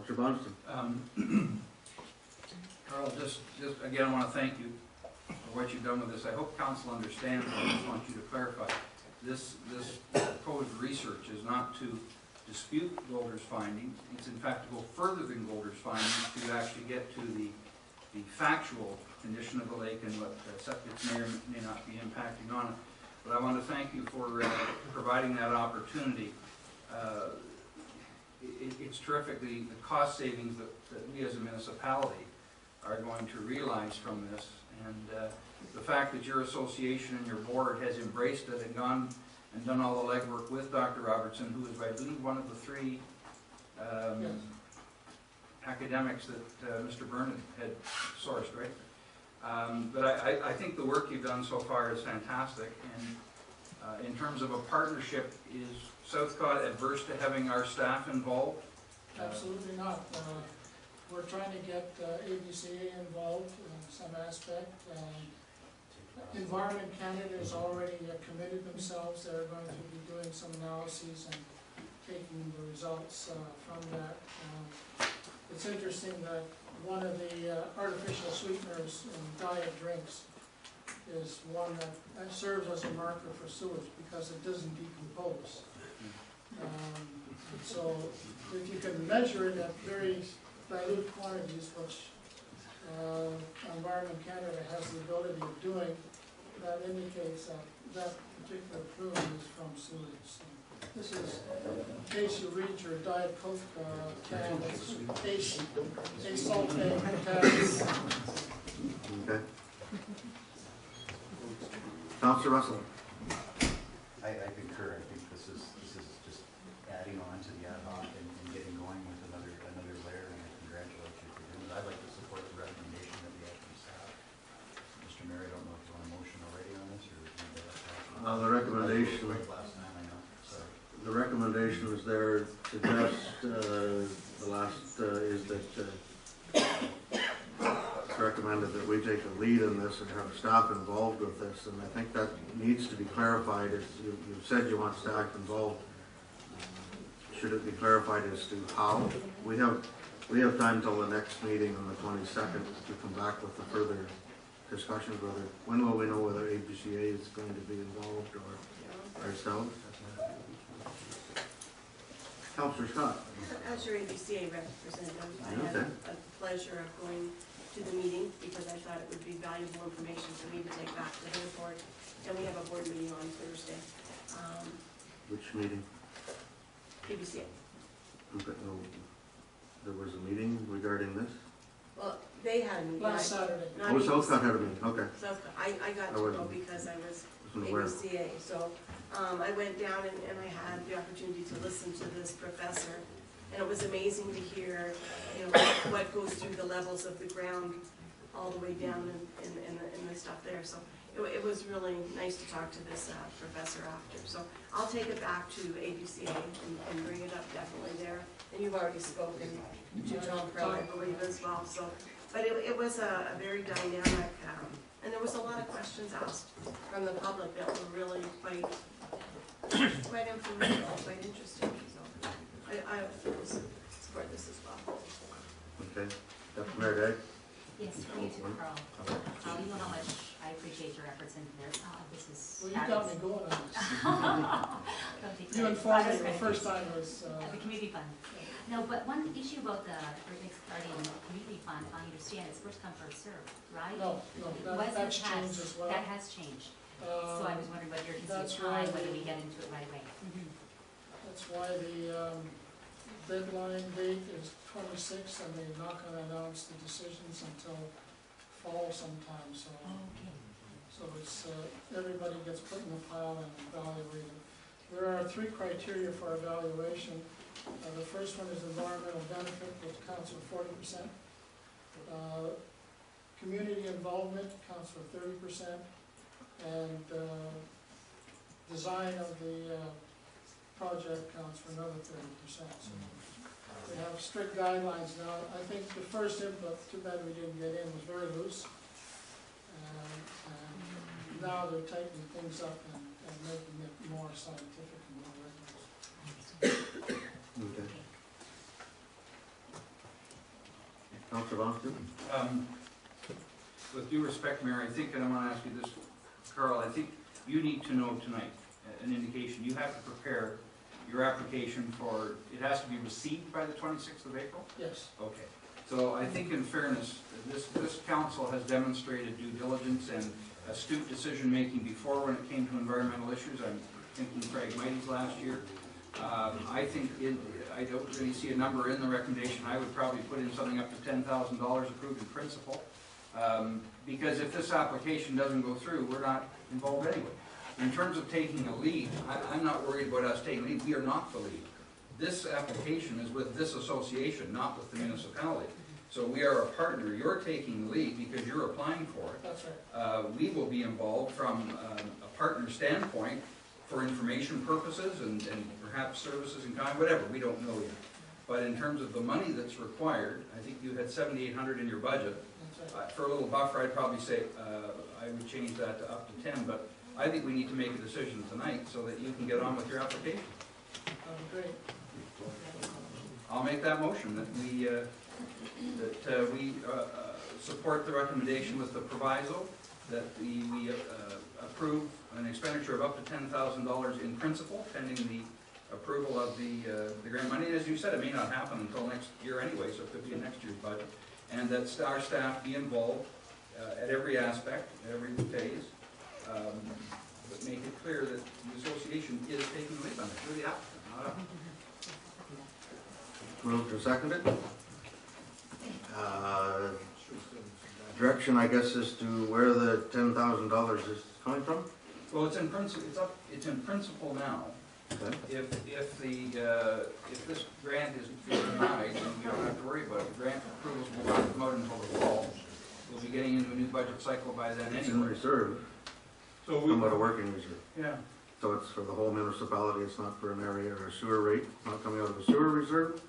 Councillor Bonston. Carl, just again, I want to thank you for what you've done with this. I hope council understands, I just want you to clarify. This proposed research is not to dispute Golder's findings. It's in fact to go further than Golder's findings to actually get to the factual condition of the lake and what septic may or may not be impacting on it. But I want to thank you for providing that opportunity. It's terrific, the cost savings that we as a municipality are going to realize from this, and the fact that your association and your board has embraced it and gone and done all the legwork with Dr. Robertson, who is, I believe, one of the three academics that Mr. Byrne had sourced, right? But I think the work you've done so far is fantastic, and in terms of a partnership, is Southcott adverse to having our staff involved? Absolutely not. We're trying to get ABCA involved in some aspect. Environment Canada has already committed themselves. They're going to be doing some analyses and taking the results from that. It's interesting that one of the artificial sweeteners in diet drinks is one that serves as a marker for sewage because it doesn't decompose. So if you can measure it at very dilute quantities, which Environment Canada has the ability of doing, that indicates that that particular plume is from sewage. So this is, in case you read your Diet Coke can, it's a sulfate potassium. Okay. Councillor Russell. I concur. I think this is just adding on to the ad hoc and getting going with another layer, and I congratulate you for doing it. I'd like to support the recommendation that we have from staff. Mr. Mayor, I don't know if you want a motion already on this, or The recommendation. Last time, I know. Sorry. The recommendation was there to just the last is that it's recommended that we take a lead in this and have staff involved with this, and I think that needs to be clarified. As you've said, you want staff involved. Should it be clarified as to how? We have time till the next meeting on the 22nd to come back with the further discussions. When will we know whether ABCA is going to be involved or ourselves? Councillor Scott. As your ABCA representative, I had a pleasure of going to the meeting because I thought it would be valuable information for me to take back to the board. And we have a board meeting on Thursday. Which meeting? ABCA. Okay, there was a meeting regarding this? Well, they had a meeting. Last Saturday. Oh, Southcott had a meeting, okay. Southcott. I got to go because I was ABCA. So I went down and I had the opportunity to listen to this professor. And it was amazing to hear, you know, what goes through the levels of the ground all the way down in the stuff there. So it was really nice to talk to this professor after. So I'll take it back to ABCA and bring it up definitely there. And you've already spoken to John Crow, I believe, as well. So, but it was a very dynamic, and there was a lot of questions asked from the public that were really quite informational, quite interesting. So I support this as well. Okay. Deputy Mayor Day? Yes, for you too, Carl. You know how much I appreciate your efforts in this. This is Well, you got me going on this. You you informed me the first time was... the community fund. No, but one issue about the starting community fund, I understand it's first come, first served, right? No, that's changed as well. That has changed. So I was wondering whether you can see time, whether we get into it right away. That's why the deadline date is 26th, and they're not going to announce the decisions until fall sometime. So, so it's everybody gets put in the pile and evaluated. There are 3 criteria for evaluation. The first one is environmental benefit, which counts for 40%. Community involvement counts for 30%, and design of the project counts for another 30%. So we have strict guidelines now. I think the first input, too bad we didn't get in, was very loose. And now they're tightening things up and making it more scientific and more rigorous. Okay. Councilor Boston? With due respect, Mayor, I think, and I want to ask you this, Carl, I think you need to know tonight, an indication, you have to prepare your application for, it has to be received by the 26th of April? Yes, Okay, so I think in fairness, this council has demonstrated due diligence and astute decision-making before when it came to environmental issues. I'm thinking Craig Mighty's last year. I think I don't really see a number in the recommendation. I would probably put in something up to $10,000 approved in principle. Because if this application doesn't go through, we're not involved anyway. In terms of taking a lead, I'm not worried about us taking a lead. We are not the lead. This application is with this association, not with the municipality. So we are a partner. You're taking the lead because you're applying for it. that's right. We will be involved from a partner standpoint for information purposes and perhaps services in kind, whatever, we don't know yet. But in terms of the money that's required, I think you had $7,800 in your budget. That's right. For a little buffer, I'd probably say, I would change that to up to 10, but I think we need to make a decision tonight so that you can get on with your application. Great. I'll make that motion that we support the recommendation with the proviso that we approve an expenditure of up to $10,000 in principal, pending the approval of the grant money. As you said, it may not happen until next year anyway, so it could be in next year's budget. And that our staff be involved at every aspect, every phase, but make it clear that the association is taking the lead on it. Through the applicant, not us. Moved and seconded. Direction, I guess, is to where the $10,000 is coming from? Well, it's in principle. It's in principle now. Okay. If this grant is denied, then we don't have to worry about it. Grant approvals will not come out until the fall. We'll be getting into a new budget cycle by then It's in anyway. reserve, So somewhat a working reserve. yeah. So it's for the whole municipality, it's not for an area or a sewer rate, it's not coming out of a sewer reserve?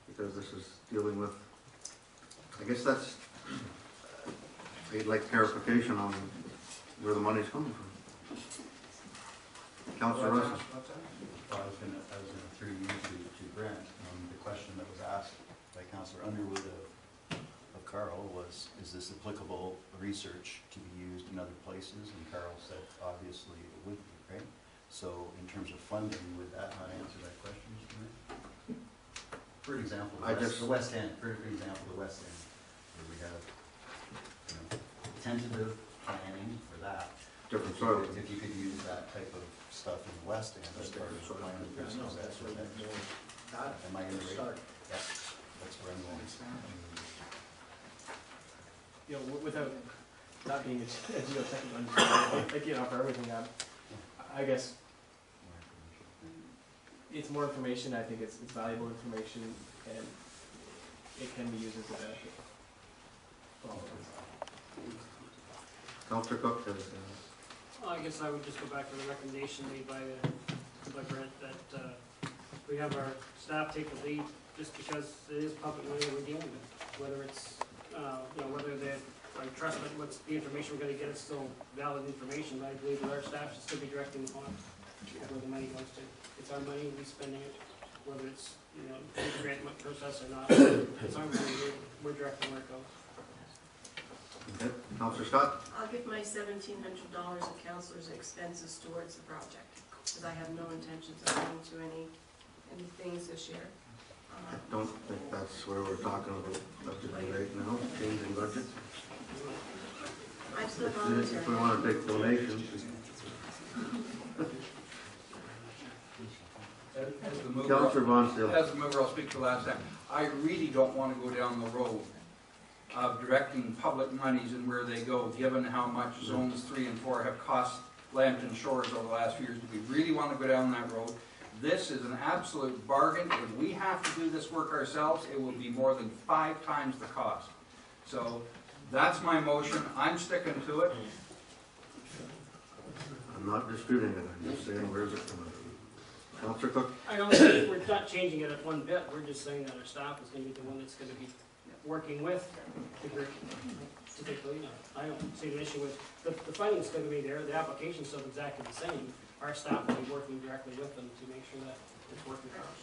Because this is dealing with, I guess that's, they'd like clarification on where the money's coming from. Councilor Russell? Well, I was gonna through you to Brent, the question that was asked by Councillor Underwood of Carl was, is this applicable research to be used in other places? And Carl said, obviously it would be, right? So in terms of funding, would that not answer that question, Mr. Mayor? For example, the West End, where we have, tentative planning for that. Different soil. If you could use that type of stuff in the West End as part of the plan, that's what am I in the right? Yeah, that's where I'm going. You know, without not being a geotechnical understanding, for everything, I guess it's more information. I think it's valuable information, and it can be used as a benefit. Councilor Cook has, Well, I guess I would just go back to the recommendation made by Brent that we have our staff take the lead just because it is public money that we're dealing with. Whether it's, whether I trust that what's the information we're gonna get is still valid information, but I believe that our staff should still be directing the fund where the money goes to. It's our money, we're spending it, whether it's, through the grant process or not. It's our money, we're directing where it goes. okay. Councilor Scott? I'll give my $1,700 of councilors' expenses towards the project, because I have no intentions of going to any things this year. I don't think that's where we're talking about budget right now, changing budget. I'm still If volunteering. we want to take donations, As the mover, Councilor Vonsdale. as the mover, I'll speak for the last time. I really don't want to go down the road of directing public monies and where they go, given how much zones 3 and 4 have cost Lambton Shores over the last few years. Do we really want to go down that road? This is an absolute bargain. If we have to do this work ourselves, it will be more than 5 times the cost. So that's my motion. I'm sticking to it. I'm not disputing it, I'm just saying where's it coming from. Councilor Cook? I don't think, we're not changing it at one bit, we're just saying that our staff is gonna be the one that's gonna be working with the group to take the lead on it. I don't see an issue with, the funding's gonna be there, the application's still exactly the same. Our staff will be working directly with them to make sure that it's working for us.